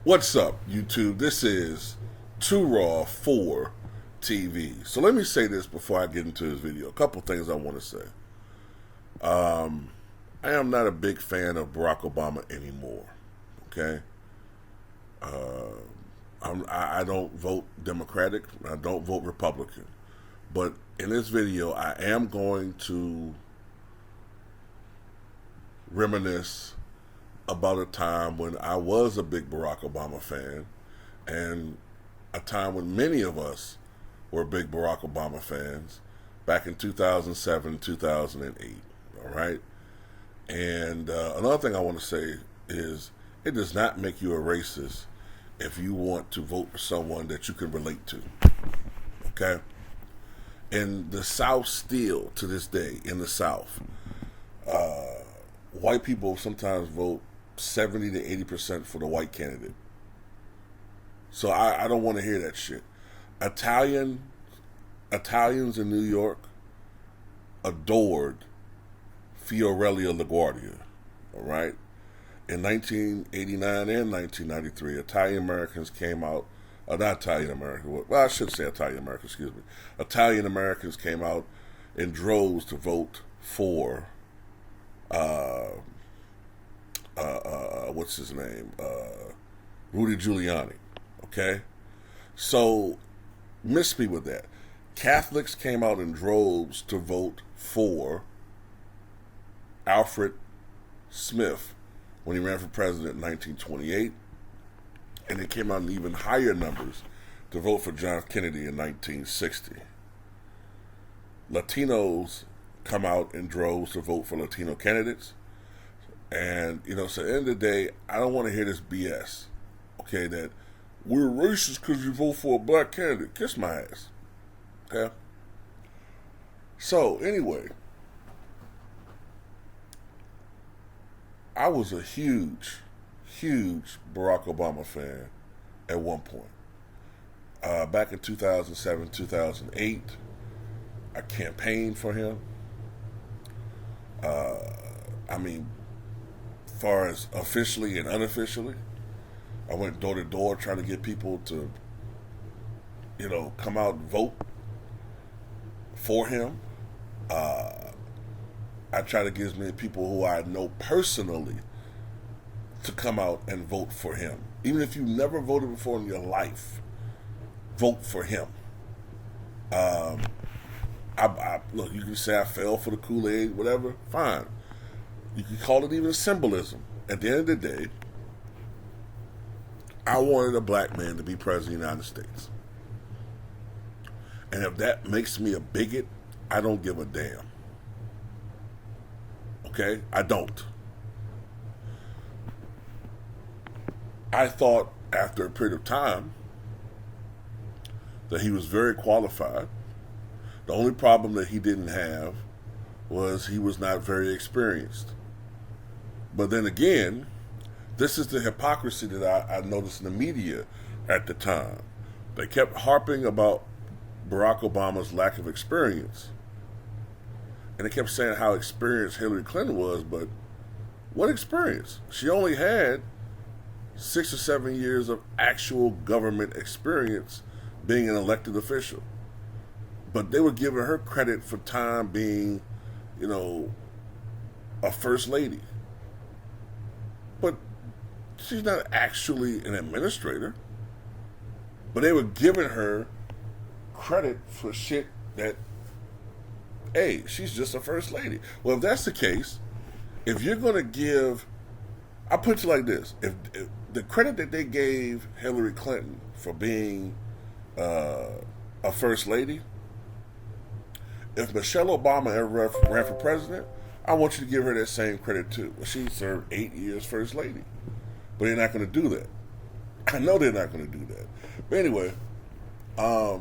What's up, YouTube? This is Too Raw for TV. So let me say this before I get into this video. A couple things I want to say. I am not a big fan of Barack Obama anymore. Okay, I don't vote Democratic. I don't vote Republican. But in this video, I am going to reminisce about a time when I was a big Barack Obama fan, and a time when many of us were big Barack Obama fans back in 2007, 2008. All right? And another thing I want to say is it does not make you a racist if you want to vote for someone that you can relate to. Okay? In the South, still to this day, in the South, white people sometimes vote 70 to 80% for the white candidate. So I don't want to hear that shit. Italians in New York adored Fiorelia LaGuardia. All right? In 1989 and 1993, Italian Americans came out. Not Italian Americans. Well, I should say Italian Americans. Excuse me. Italian Americans came out in droves to vote for what's his name? Rudy Giuliani. Okay? So, miss me with that. Catholics came out in droves to vote for Alfred Smith when he ran for president in 1928. And they came out in even higher numbers to vote for John Kennedy in 1960. Latinos come out in droves to vote for Latino candidates. And, so at the end of the day, I don't want to hear this BS, okay, that we're racist because you vote for a black candidate. Kiss my ass, okay? So, anyway, I was a huge Barack Obama fan at one point. Back in 2007, 2008, I campaigned for him. Far as officially and unofficially, I went door to door trying to get people to, come out and vote for him. I try to get as many people who I know personally to come out and vote for him. Even if you never voted before in your life, vote for him. Look, you can say I fell for the Kool-Aid, whatever, fine. You can call it even symbolism. At the end of the day, I wanted a black man to be president of the United States. And if that makes me a bigot, I don't give a damn. Okay? I don't. I thought after a period of time that he was very qualified. The only problem that he didn't have was he was not very experienced. But then again, this is the hypocrisy that I noticed in the media at the time. They kept harping about Barack Obama's lack of experience. And they kept saying how experienced Hillary Clinton was, but what experience? She only had 6 or 7 years of actual government experience being an elected official. But they were giving her credit for time being, a first lady. But she's not actually an administrator. But they were giving her credit for shit that, hey, she's just a first lady. Well, if that's the case, if you're going to give, I'll put it like this. If the credit that they gave Hillary Clinton for being a first lady, if Michelle Obama ever ran for president, I want you to give her that same credit too. Well, she served 8 years first lady. But they're not going to do that. I know they're not going to do that. But anyway, I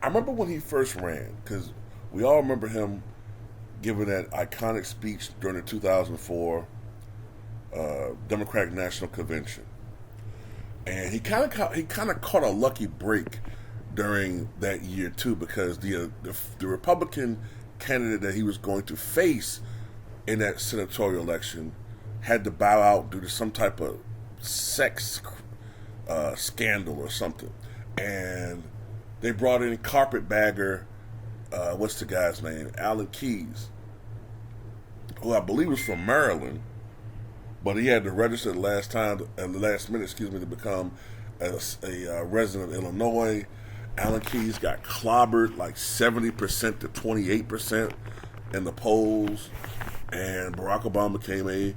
remember when he first ran, because we all remember him giving that iconic speech during the 2004 Democratic National Convention. And he kind of caught a lucky break during that year too, because the Republican candidate that he was going to face in that senatorial election had to bow out due to some type of sex scandal or something, and they brought in carpetbagger. What's the guy's name? Alan Keyes, who I believe was from Maryland, but he had to register at the last minute, to become a resident of Illinois. Alan Keyes got clobbered like 70% to 28% in the polls, and Barack Obama became a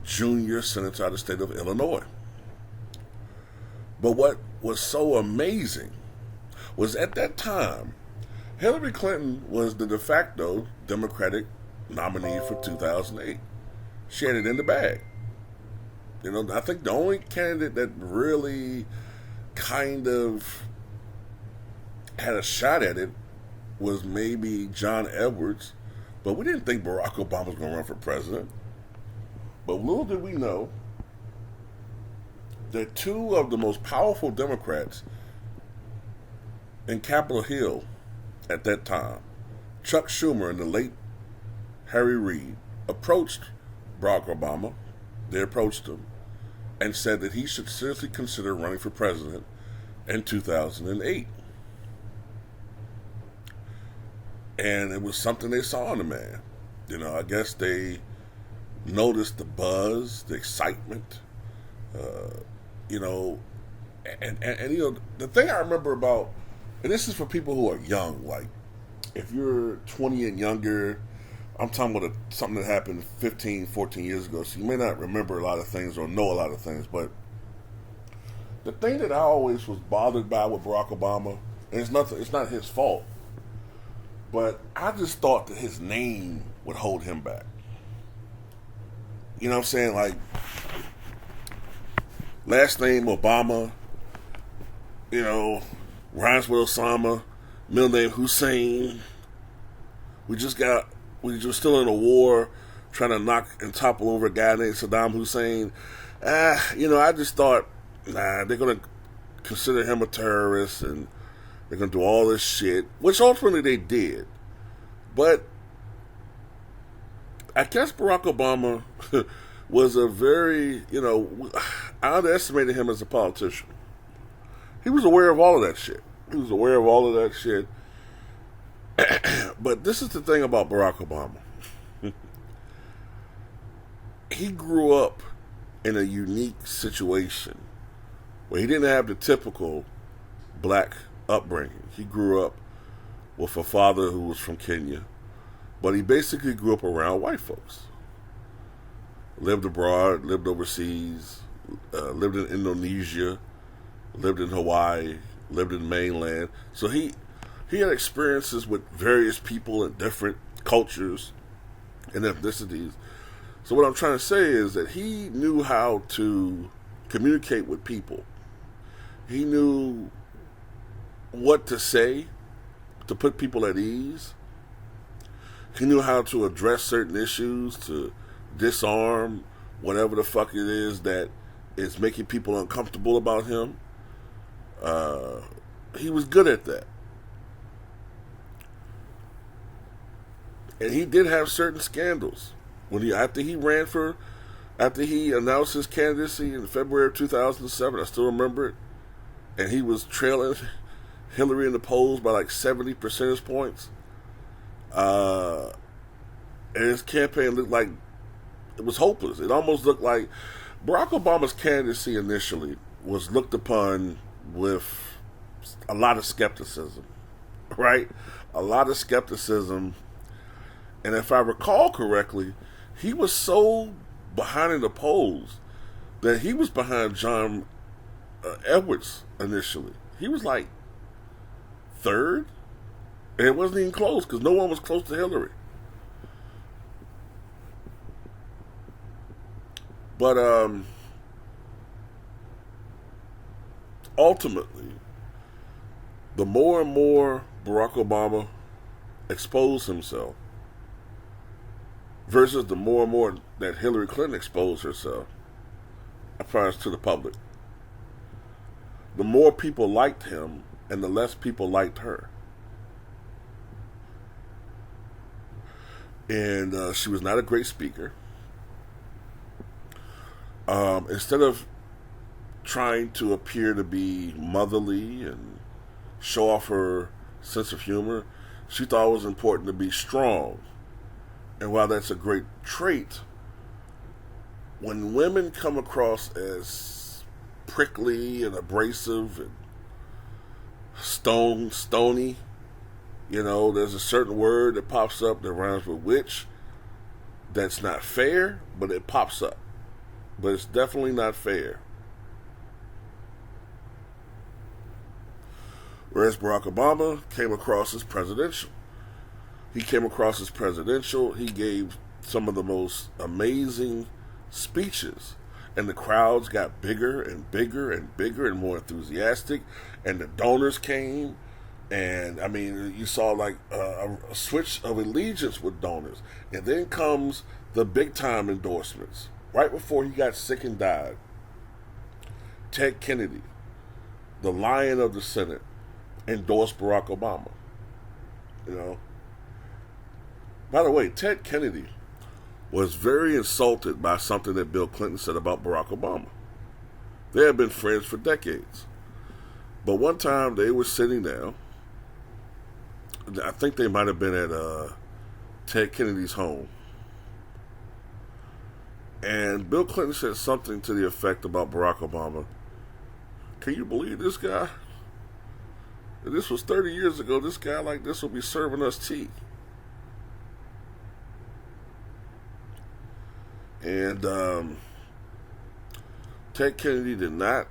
junior senator out of the state of Illinois. But what was so amazing was at that time, Hillary Clinton was the de facto Democratic nominee for 2008. She had it in the bag. I think the only candidate that really kind of had a shot at it was maybe John Edwards, but we didn't think Barack Obama was going to run for president. But little did we know that two of the most powerful Democrats in Capitol Hill at that time, Chuck Schumer and the late Harry Reid, approached Barack Obama. They approached him and said that he should seriously consider running for president in 2008. And it was something they saw in the man. I guess they noticed the buzz, the excitement, the thing I remember about, and this is for people who are young, like if you're 20 and younger, I'm talking about something that happened 15, 14 years ago, so you may not remember a lot of things or know a lot of things, but the thing that I always was bothered by with Barack Obama, and it's not his fault, but I just thought that his name would hold him back. You know what I'm saying? Like, last name Obama, rhymes with Osama, middle name Hussein. We were still in a war trying to knock and topple over a guy named Saddam Hussein. I just thought, they're going to consider him a terrorist and they're going to do all this shit, which ultimately they did. But I guess Barack Obama was a very, I underestimated him as a politician. He was aware of all of that shit. But this is the thing about Barack Obama. He grew up in a unique situation where he didn't have the typical black upbringing. He grew up with a father who was from Kenya, but he basically grew up around white folks. Lived abroad, lived overseas, lived in Indonesia, lived in Hawaii, lived in mainland. So he had experiences with various people in different cultures and ethnicities. So what I'm trying to say is that he knew how to communicate with people. He knew what to say to put people at ease. He knew how to address certain issues, to disarm whatever the fuck it is that is making people uncomfortable about him. He was good at that. And he did have certain scandals. After he announced his candidacy in February of 2007, I still remember it, and he was trailing Hillary in the polls by like 70 percentage points. And his campaign looked like it was hopeless. It almost looked like Barack Obama's candidacy initially was looked upon with a lot of skepticism, right? A lot of skepticism. And if I recall correctly, he was so behind in the polls that he was behind John Edwards initially. He was like third, and it wasn't even close because no one was close to Hillary. But ultimately, the more and more Barack Obama exposed himself versus the more and more that Hillary Clinton exposed herself as far as to the public, the more people liked him and the less people liked her. And she was not a great speaker. Instead of trying to appear to be motherly and show off her sense of humor, she thought it was important to be strong. And while that's a great trait, when women come across as prickly and abrasive and stony, there's a certain word that pops up that rhymes with witch. That's not fair, but it pops up. But it's definitely not fair. Whereas Barack Obama came across as presidential. He gave some of the most amazing speeches. And the crowds got bigger and bigger and bigger and more enthusiastic. And the donors came. And, you saw like a switch of allegiance with donors. And then comes the big-time endorsements. Right before he got sick and died, Ted Kennedy, the Lion of the Senate, endorsed Barack Obama. By the way, Ted Kennedy was very insulted by something that Bill Clinton said about Barack Obama. They had been friends for decades. But one time they were sitting down. I think they might have been at Ted Kennedy's home. And Bill Clinton said something to the effect about Barack Obama. Can you believe this guy? If this was 30 years ago, this guy like this will be serving us tea. And Ted Kennedy did not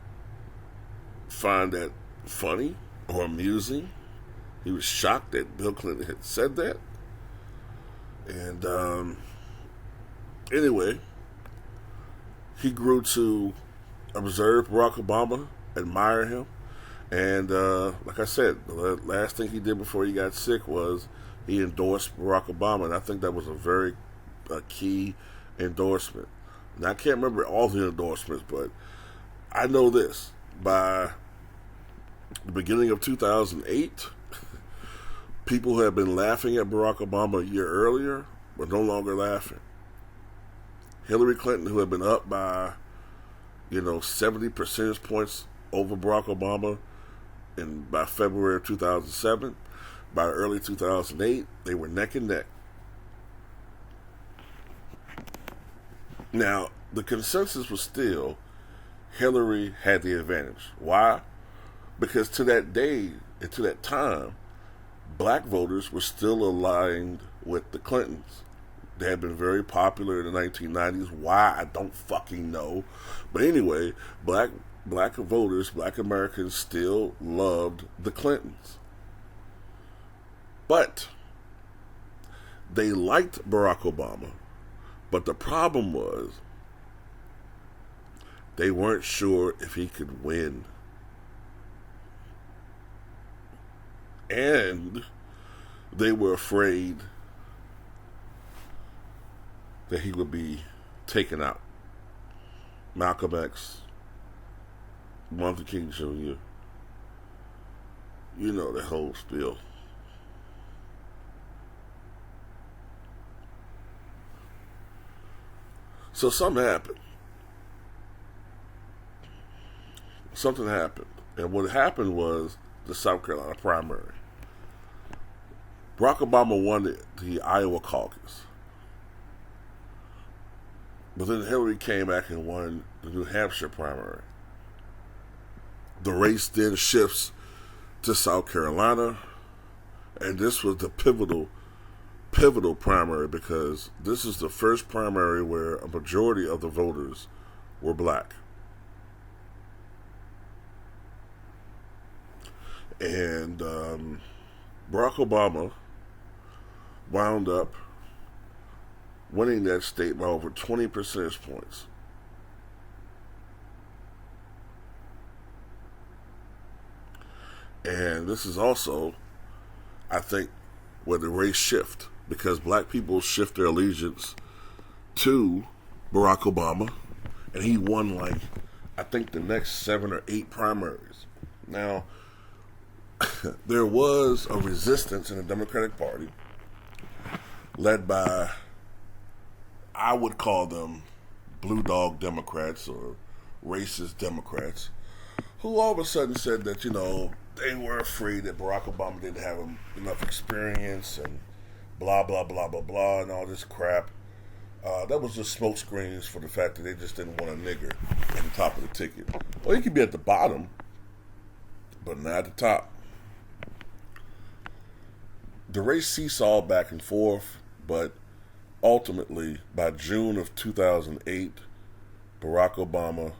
find that funny or amusing. He was shocked that Bill Clinton had said that. And anyway, he grew to observe Barack Obama, admire him. And like I said, the last thing he did before he got sick was he endorsed Barack Obama. And I think that was a very key endorsement. Now, I can't remember all the endorsements, but I know this. By the beginning of 2008, people who had been laughing at Barack Obama a year earlier were no longer laughing. Hillary Clinton, who had been up by, 70 percentage points over Barack Obama by February of 2007, by early 2008, they were neck and neck. Now, the consensus was still Hillary had the advantage. Why? Because to that day and to that time, black voters were still aligned with the Clintons. They had been very popular in the 1990s. Why? I don't fucking know. But anyway, black voters, black Americans still loved the Clintons. But they liked Barack Obama. But the problem was they weren't sure if he could win. And they were afraid that he would be taken out. Malcolm X, Martin Luther King Jr., the whole spiel. So something happened. And what happened was the South Carolina primary. Barack Obama won the Iowa caucus. But then Hillary came back and won the New Hampshire primary. The race then shifts to South Carolina. And this was the pivotal primary because this is the first primary where a majority of the voters were black. And Barack Obama wound up winning that state by over 20 percentage points. And this is also, I think, where the race shift, because black people shift their allegiance to Barack Obama, and he won I think the next 7 or 8 primaries. Now, there was a resistance in the Democratic Party led by, I would call them blue dog Democrats or racist Democrats, who all of a sudden said that, they were afraid that Barack Obama didn't have enough experience and blah, blah, blah, blah, blah, and all this crap. That was just smoke screens for the fact that they just didn't want a nigger at the top of the ticket. Well, he could be at the bottom, but not at the top. The race seesawed back and forth, but ultimately, by June of 2008, Barack Obama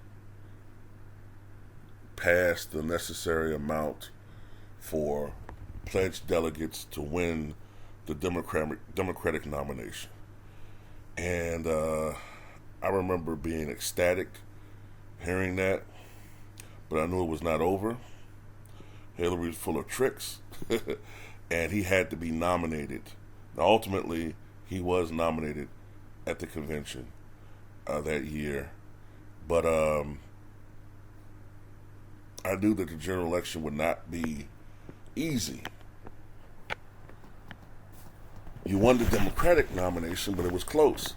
passed the necessary amount for pledged delegates to win the Democratic nomination. And I remember being ecstatic hearing that, but I knew it was not over. Hillary was full of tricks, and he had to be nominated. Now, ultimately, he was nominated at the convention that year, but I knew that the general election would not be easy. You won the Democratic nomination, but it was close.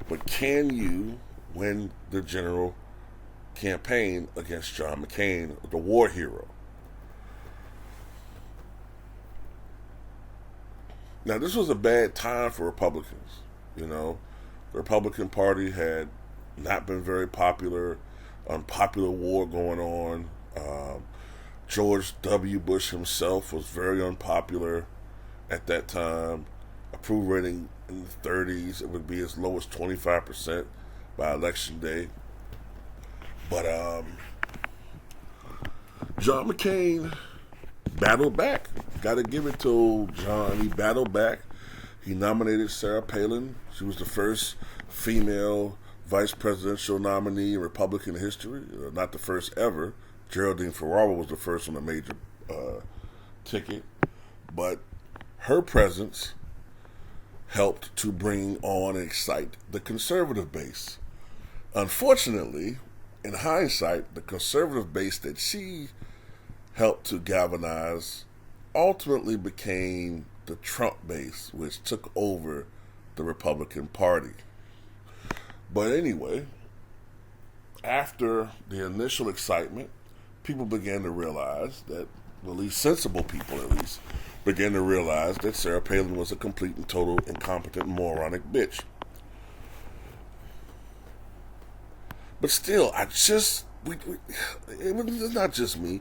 But can you win the general campaign against John McCain, the war hero? Now, this was a bad time for Republicans. The Republican Party had not been very popular, unpopular war going on. George W. Bush himself was very unpopular at that time. Approval rating in the 30s. It would be as low as 25% by election day. But John McCain battled back. Got to give it to John. He battled back. He nominated Sarah Palin. She was the first female vice presidential nominee in Republican history. Not the first ever. Geraldine Ferraro was the first on a major ticket. But her presence helped to bring on and excite the conservative base. Unfortunately, in hindsight, the conservative base that she helped to galvanize ultimately became the Trump base, which took over the Republican Party. But anyway, after the initial excitement, people began to realize that, well, at least sensible people at least, began to realize that Sarah Palin was a complete and total incompetent, moronic bitch. But still, it's not just me.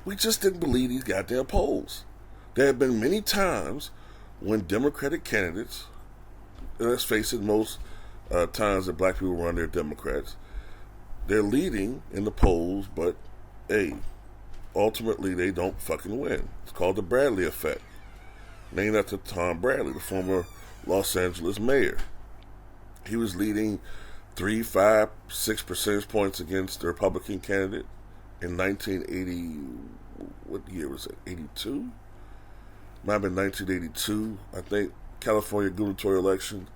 We just didn't believe these goddamn polls. There have been many times when Democratic candidates, and let's face it, most times that black people run, they're Democrats, they're leading in the polls, but hey, ultimately they don't fucking win. It's called the Bradley effect, named after Tom Bradley, the former Los Angeles mayor. He was leading 3, 5, 6 percentage points against the Republican candidate in 1980. What year was it? 82? Might have been 1982, I think, California gubernatorial election.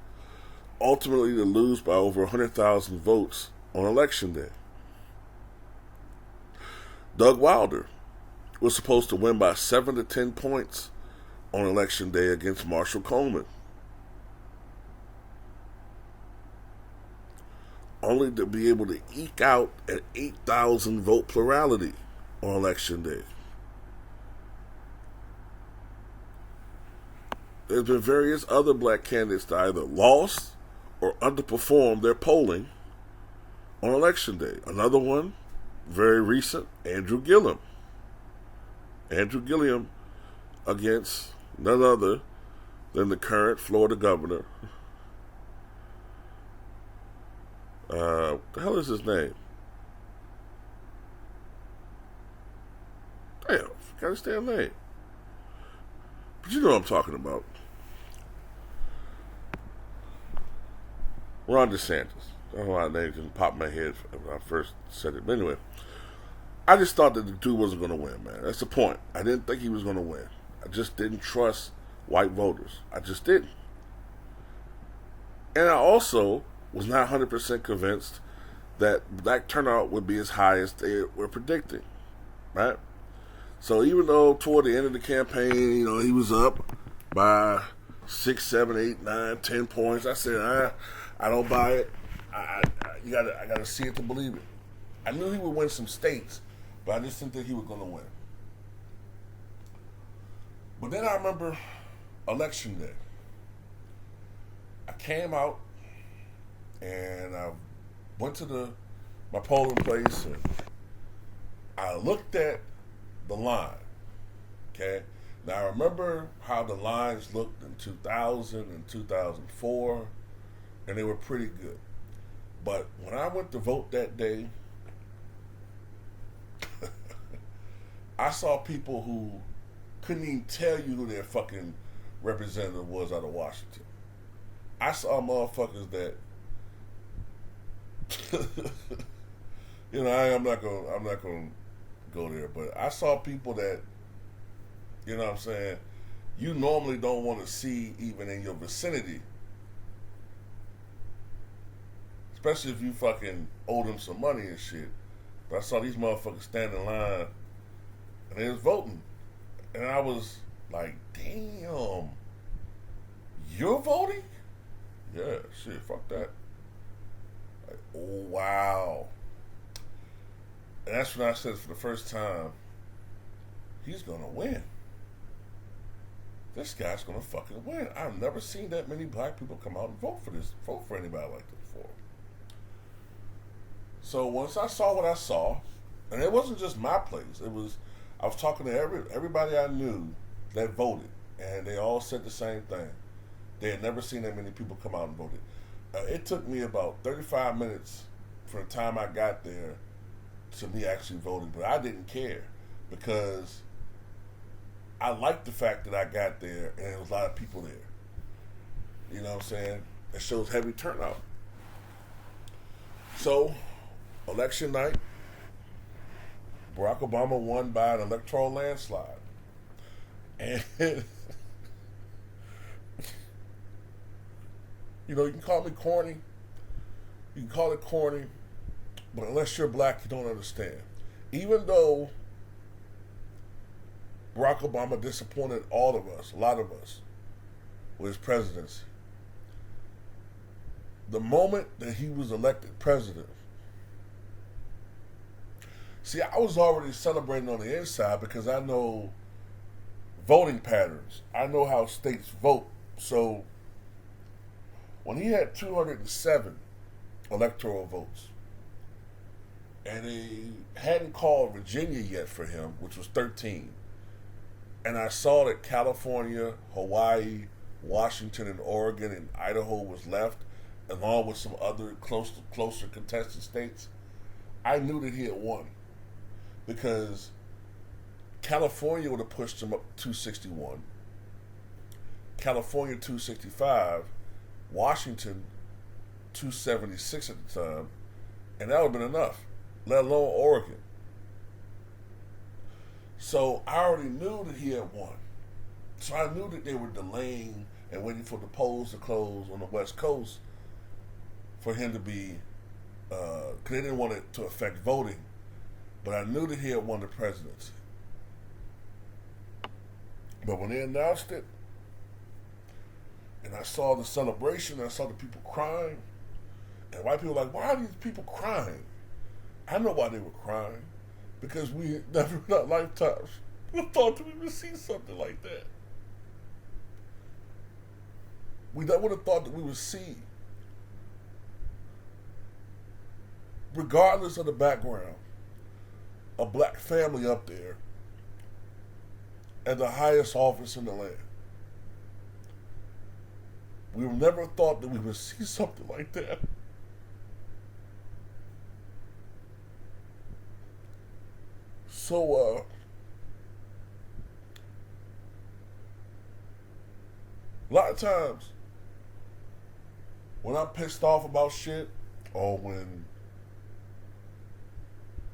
Ultimately to lose by over 100,000 votes on election day. Doug Wilder was supposed to win by 7 to 10 points on election day against Marshall Coleman, only to be able to eke out an 8,000 vote plurality on election day. There's been various other black candidates that either lost or underperformed their polling on election day. Another one, very recent, Andrew Gillum. Andrew Gillum against none other than the current Florida governor. What the hell is his name? Damn, forgot his damn name. But you know what I'm talking about. Ron DeSantis. I don't know why that name didn't pop in my head when I first said it. But anyway, I just thought that the dude wasn't going to win, man. That's the point. I didn't think he was going to win. I just didn't trust white voters. I just didn't. And I also was not 100% convinced that black turnout would be as high as they were predicting, right? So even though toward the end of the campaign, he was up by 6, 7, 8, 9, 10 points, I said, I don't buy it. I gotta see it to believe it. I knew he would win some states, but I just didn't think he was going to win. But then I remember election day. I came out and I went to my polling place and I looked at the line. Okay, now I remember how the lines looked in 2000 and 2004, and they were pretty good. But when I went to vote that day, I saw people who couldn't even tell you who their fucking representative was out of Washington. I saw motherfuckers that, I'm not gonna go there, but I saw people that, you know what I'm saying, you normally don't want to see even in your vicinity. Especially if you fucking owe them some money and shit. But I saw these motherfuckers stand in line and they was voting. And I was like, damn, you're voting? Yeah, shit, fuck that. Like, oh, wow. And that's when I said for the first time, he's gonna win. This guy's gonna fucking win. I've never seen that many black people come out and vote for anybody like this before. So once I saw what I saw, and it wasn't just my place, I was talking to everybody I knew that voted, and they all said the same thing. They had never seen that many people come out and voted. It took me about 35 minutes from the time I got there to me actually voting, but I didn't care because I liked the fact that I got there and there was a lot of people there. You know what I'm saying? It shows heavy turnout. So, election night, Barack Obama won by an electoral landslide. And, you can call me corny. You can call it corny, but unless you're black, you don't understand. Even though Barack Obama disappointed all of us, a lot of us, with his presidency, the moment that he was elected president, see, I was already celebrating on the inside because I know voting patterns. I know how states vote. So when he had 207 electoral votes, and they hadn't called Virginia yet for him, which was 13, and I saw that California, Hawaii, Washington, and Oregon, and Idaho was left, along with some other closer contested states, I knew that he had won. Because California would have pushed him up 261, California 265, Washington 276 at the time, and that would have been enough, let alone Oregon. So I already knew that he had won. So I knew that they were delaying and waiting for the polls to close on the West Coast for him to be, because they didn't want it to affect voting. But I knew that he had won the presidency. But when they announced it, and I saw the celebration, and I saw the people crying, and white people were like, why are these people crying? I know why they were crying. Because we never in our lifetimes thought that we would see something like that. We never would have thought that we would see, regardless of the background, a black family up there at the highest office in the land. We never thought that we would see something like that. So, a lot of times, when I'm pissed off about shit, or when,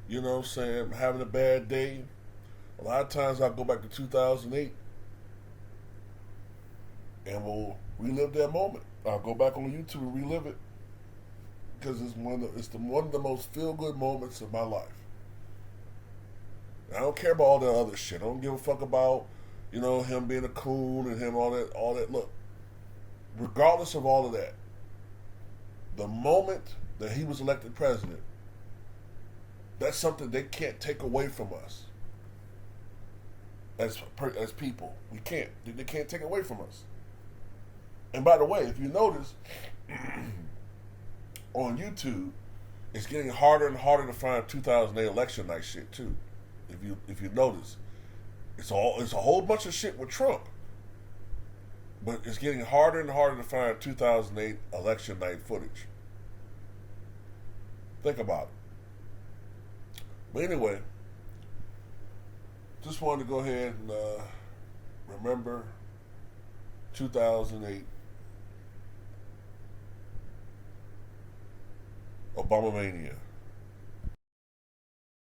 you know what I'm saying, I'm having a bad day, a lot of times I'll go back to 2008 and we'll relive that moment. I'll go back on YouTube and relive it because it's one of the most feel-good moments of my life. I don't care about all that other shit. I don't give a fuck about, him being a coon and him all that. Look, regardless of all of that, the moment that he was elected president, That's something they can't take away from us as people. We can't. They can't take it away from us. And by the way, if you notice on YouTube, it's getting harder and harder to find 2008 election night shit too. If you notice, it's a whole bunch of shit with Trump, but it's getting harder and harder to find 2008 election night footage. Think about it. But anyway, just wanted to go ahead and remember 2008 Obamamania.